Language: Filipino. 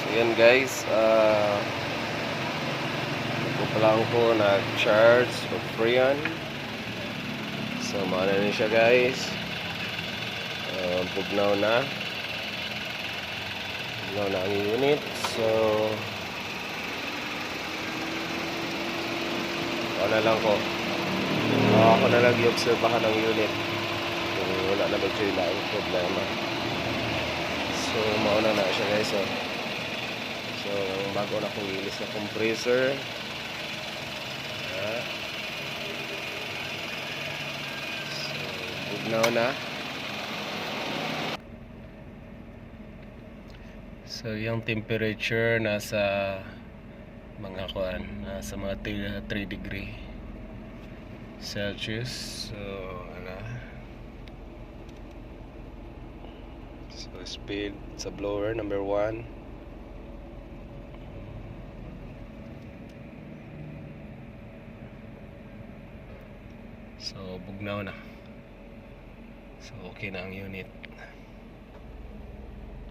Ayan guys, ito pa lang ko nag-charge of Freon. So maana na siya guys. Bugnaw na ang unit. So na lang ko. Ako na lang i-obserbahan ang unit kung wala na medyo yung problema. So mauna na siya guys. So bago na kong ilis na compressor. So bugnaw na. So yung temperature nasa mga nasa mga 3 degree Celsius. So so speed sa blower number 1. So bugnaw na. So okay na ang unit.